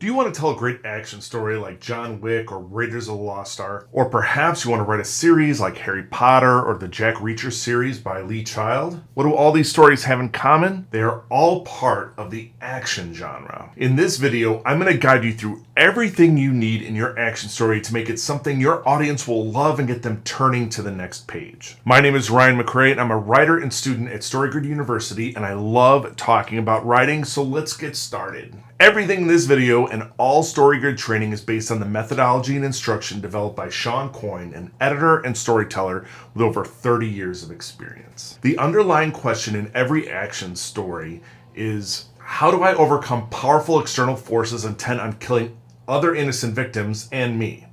Do you want to tell a great action story like John Wick or Raiders of the Lost Ark? Or perhaps you want to write a series like Harry Potter or the Jack Reacher series by Lee Child? What do all these stories have in common? They are all part of the action genre. In this video, I'm going to guide you through everything you need in your action story to make it something your audience will love and get them turning to the next page. My name is Ryan McRae, and I'm a writer and student at StoryGrid University, and I love talking about writing, so let's get started. Everything in this video and all StoryGrid training is based on the methodology and instruction developed by Sean Coyne, an editor and storyteller with over 30 years of experience. The underlying question in every action story is, how do I overcome powerful external forces intent on killing other innocent victims and me?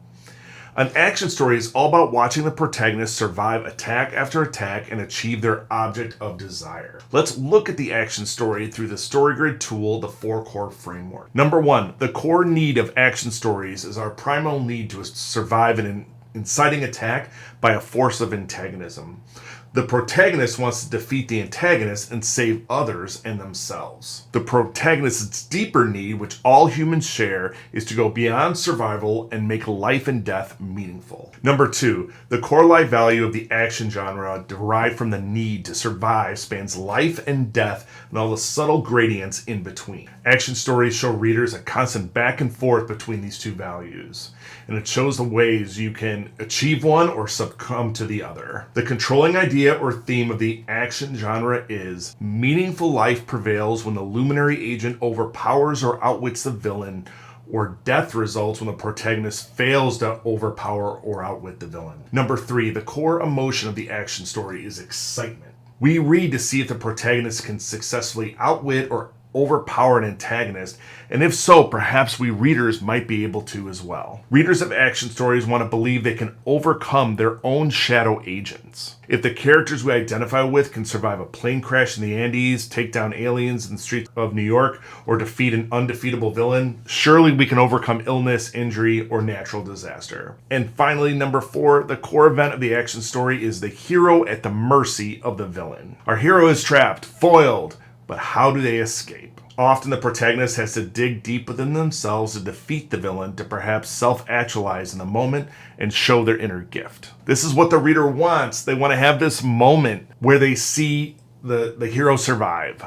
An action story is all about watching the protagonist survive attack after attack and achieve their object of desire. Let's look at the action story through the StoryGrid tool, the 4-core framework. Number 1, the core need of action stories is our primal need to survive an inciting attack by a force of antagonism. The protagonist wants to defeat the antagonist and save others and themselves. The protagonist's deeper need, which all humans share, is to go beyond survival and make life and death meaningful. Number 2, the core life value of the action genre derived from the need to survive spans life and death and all the subtle gradients in between. Action stories show readers a constant back and forth between these two values, and it shows the ways you can achieve one or succumb to the other. The controlling idea or theme of the action genre is meaningful life prevails when the luminary agent overpowers or outwits the villain, or death results when the protagonist fails to overpower or outwit the villain. Number 3, the core emotion of the action story is excitement. We read to see if the protagonist can successfully outwit or overpower an antagonist, and if so, perhaps we readers might be able to as well. Readers of action stories want to believe they can overcome their own shadow agents. If the characters we identify with can survive a plane crash in the Andes, take down aliens in the streets of New York, or defeat an undefeatable villain, surely we can overcome illness, injury, or natural disaster. And finally, number 4, the core event of the action story is the hero at the mercy of the villain. Our hero is trapped, foiled, but how do they escape? Often the protagonist has to dig deep within themselves to defeat the villain, to perhaps self-actualize in the moment and show their inner gift. This is what the reader wants. They want to have this moment where they see the hero survive.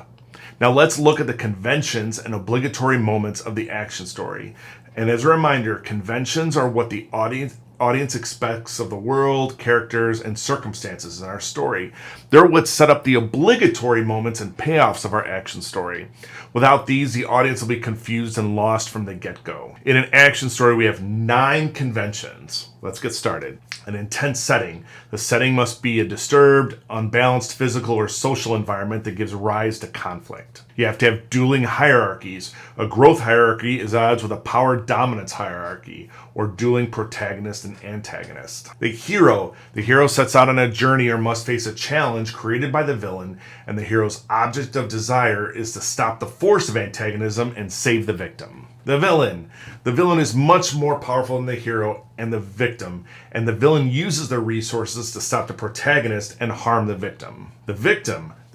Now let's look at the conventions and obligatory moments of the action story. And as a reminder, conventions are what the audience expects of the world, characters, and circumstances in our story. They're what set up the obligatory moments and payoffs of our action story. Without these, the audience will be confused and lost from the get-go. In an action story, we have 9 conventions. Let's get started. An intense setting. The setting must be a disturbed, unbalanced physical or social environment that gives rise to conflict. You have to have dueling hierarchies. A growth hierarchy is at odds with a power dominance hierarchy, or dueling protagonist and antagonist. The hero sets out on a journey or must face a challenge created by the villain, and the hero's object of desire is to stop the force of antagonism and save the victim. The villain is much more powerful than the hero and the victim, and the villain uses their resources to stop the protagonist and harm the victim. The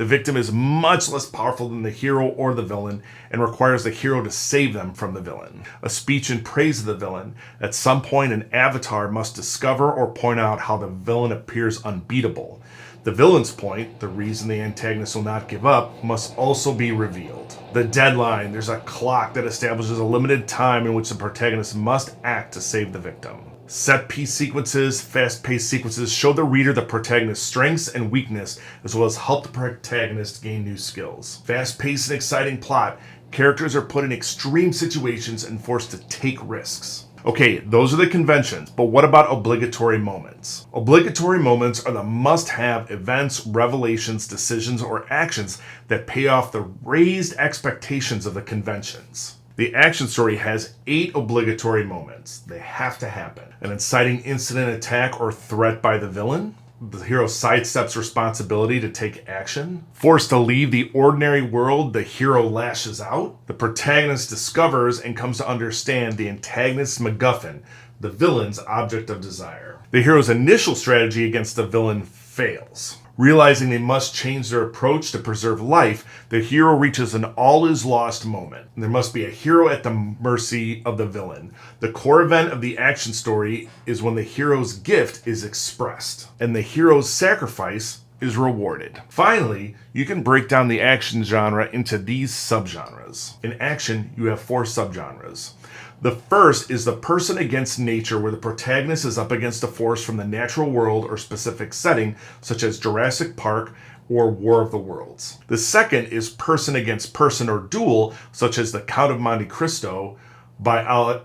victim is much less powerful than the hero or the villain and requires the hero to save them from the villain. A speech in praise of the villain. At some point, an avatar must discover or point out how the villain appears unbeatable. The villain's point, the reason the antagonist will not give up, must also be revealed. The deadline. There's a clock that establishes a limited time in which the protagonist must act to save the victim. Set-piece sequences, fast-paced sequences show the reader the protagonist's strengths and weakness, as well as help the protagonist gain new skills. Fast-paced and exciting plot. Characters are put in extreme situations and forced to take risks. Okay, those are the conventions, but what about obligatory moments? Obligatory moments are the must-have events, revelations, decisions, or actions that pay off the raised expectations of the conventions. The action story has 8 obligatory moments. They have to happen. An inciting incident, attack, or threat by the villain. The hero sidesteps responsibility to take action. Forced to leave the ordinary world, the hero lashes out. The protagonist discovers and comes to understand the antagonist's MacGuffin, the villain's object of desire. The hero's initial strategy against the villain fails. Realizing they must change their approach to preserve life, the hero reaches an all-is-lost moment. There must be a hero at the mercy of the villain. The core event of the action story is when the hero's gift is expressed, and the hero's sacrifice is rewarded. Finally, you can break down the action genre into these subgenres. In action, you have 4 subgenres. The first is the person against nature, where the protagonist is up against a force from the natural world or specific setting, such as Jurassic Park or War of the Worlds. The second is person against person or duel, such as The Count of Monte Cristo by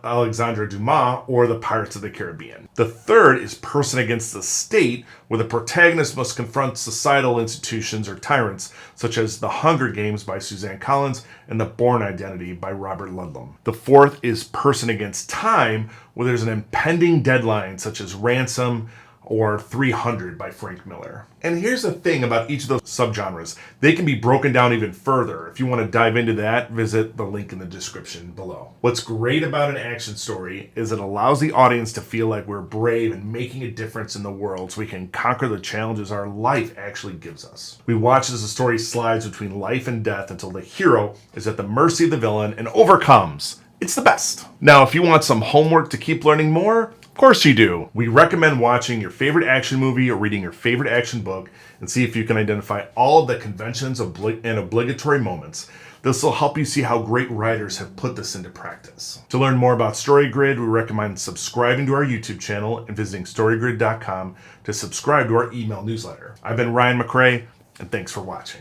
Alexandre Dumas or The Pirates of the Caribbean. The third is person against the state, where the protagonist must confront societal institutions or tyrants, such as The Hunger Games by Suzanne Collins and The Bourne Identity by Robert Ludlum. The fourth is person against time, where there's an impending deadline, such as Ransom or 300 by Frank Miller. And here's the thing about each of those subgenres. They can be broken down even further. If you want to dive into that, visit the link in the description below. What's great about an action story is it allows the audience to feel like we're brave and making a difference in the world, so we can conquer the challenges our life actually gives us. We watch as the story slides between life and death until the hero is at the mercy of the villain and overcomes. It's the best. Now, if you want some homework to keep learning more, of course you do. We recommend watching your favorite action movie or reading your favorite action book and see if you can identify all of the conventions and obligatory moments. This will help you see how great writers have put this into practice. To learn more about StoryGrid, we recommend subscribing to our YouTube channel and visiting storygrid.com to subscribe to our email newsletter. I've been Ryan McRae, and thanks for watching.